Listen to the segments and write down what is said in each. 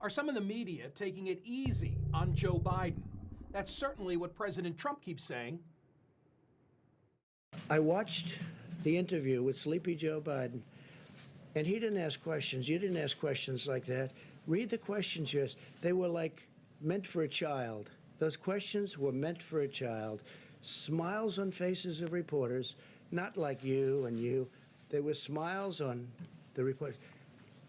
Are some of the media taking it easy on Joe Biden? That's certainly what President Trump keeps saying. I watched the interview with Sleepy Joe Biden, and he didn't ask questions. You didn't ask questions like that. Read the questions, yes. They were like meant for a child. Those questions were meant for a child. Smiles on faces of reporters, not like you and you. There were smiles on the reporters.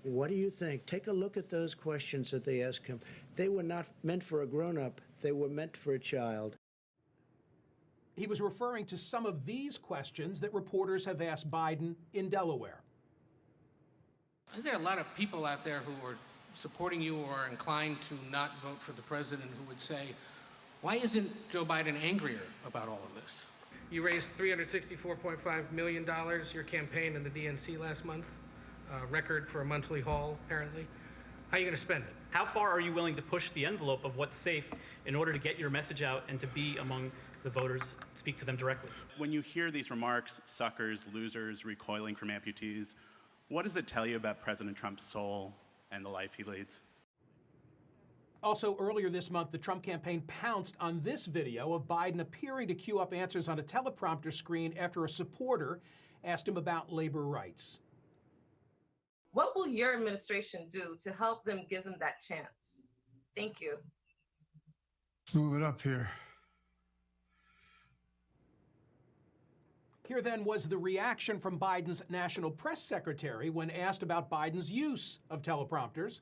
What do you think? Take a look at those questions that they asked him. They were not meant for a grown-up. They were meant for a child. He was referring to some of these questions that reporters have asked Biden in Delaware. I think there are a lot of people out there who are supporting you or are inclined to not vote for the president who would say, why isn't Joe Biden angrier about all of this? You raised $364.5 million, your campaign in the DNC last month, a record for a monthly haul, apparently. How are you going to spend it? How far are you willing to push the envelope of what's safe in order to get your message out and to be among the voters, speak to them directly? When you hear these remarks, suckers, losers, recoiling from amputees, what does it tell you about President Trump's soul and the life he leads? Also, earlier this month, the Trump campaign pounced on this video of Biden appearing to queue up answers on a teleprompter screen after a supporter asked him about labor rights. What will your administration do to help them give him that chance? Thank you. Move it up here. Here then was the reaction from Biden's national press secretary when asked about Biden's use of teleprompters.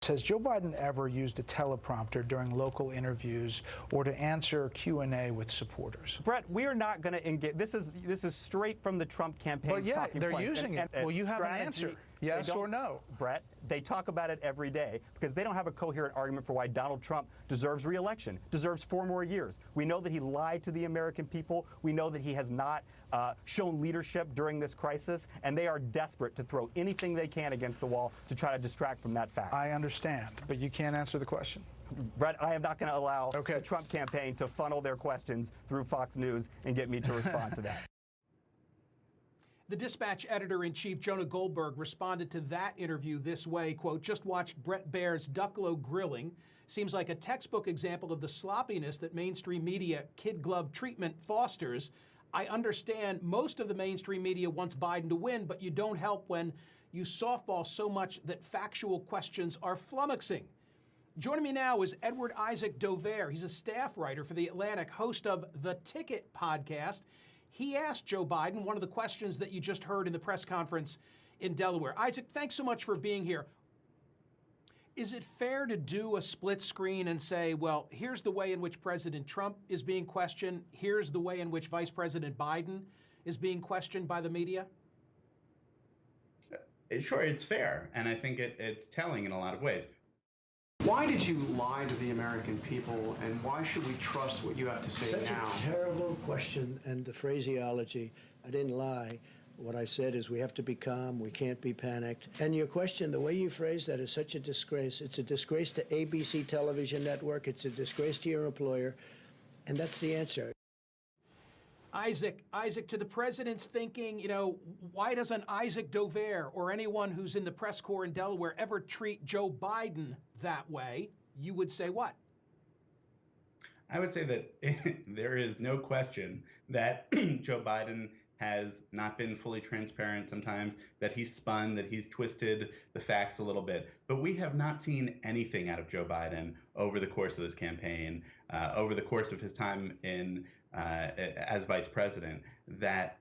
Has Joe Biden ever used a teleprompter during local interviews or to answer Q&A with supporters? Brett, we are not going to engage. This is straight from the Trump campaign. But yeah, they're using it. Well, you have an answer, yes or no. Brett, they talk about it every day because they don't have a coherent argument for why Donald Trump deserves re-election, deserves 4 more years. We know that he lied to the American people. We know that he has not shown leadership during this crisis, and they are desperate to throw anything they can against the wall to try to distract from that fact. I understand, but you can't answer the question. Brett, I am not going to allow the Trump campaign to funnel their questions through Fox News and get me to respond to that. The Dispatch editor-in-chief, Jonah Goldberg, responded to that interview this way, quote, just watched Bret Baier's Ducklow grilling. Seems like a textbook example of the sloppiness that mainstream media kid glove treatment fosters. I understand most of the mainstream media wants Biden to win, but you don't help when you softball so much that factual questions are flummoxing. Joining me now is Edward Isaac Dovere. He's a staff writer for The Atlantic, host of The Ticket podcast. He asked Joe Biden one of the questions that you just heard in the press conference in Delaware. Isaac, thanks so much for being here. Is it fair to do a split screen and say, well, here's the way in which President Trump is being questioned, here's the way in which Vice President Biden is being questioned by the media? Sure, it's fair, and I think it's telling in a lot of ways. Why did you lie to the American people, and why should we trust what you have to say now? Such a terrible question, and the phraseology. I didn't lie. What I said is we have to be calm, we can't be panicked. And your question, the way you phrase that is such a disgrace. It's a disgrace to ABC television network, it's a disgrace to your employer, and that's the answer. Isaac, to the president's thinking, you know, why doesn't Isaac Dovere or anyone who's in the press corps in Delaware ever treat Joe Biden that way? You would say what? I would say that there is no question that Joe Biden has not been fully transparent sometimes, that he's spun, that he's twisted the facts a little bit. But we have not seen anything out of Joe Biden over the course of this campaign, over the course of his time in as vice president, that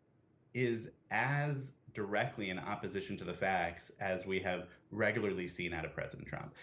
is as directly in opposition to the facts as we have regularly seen out of President Trump.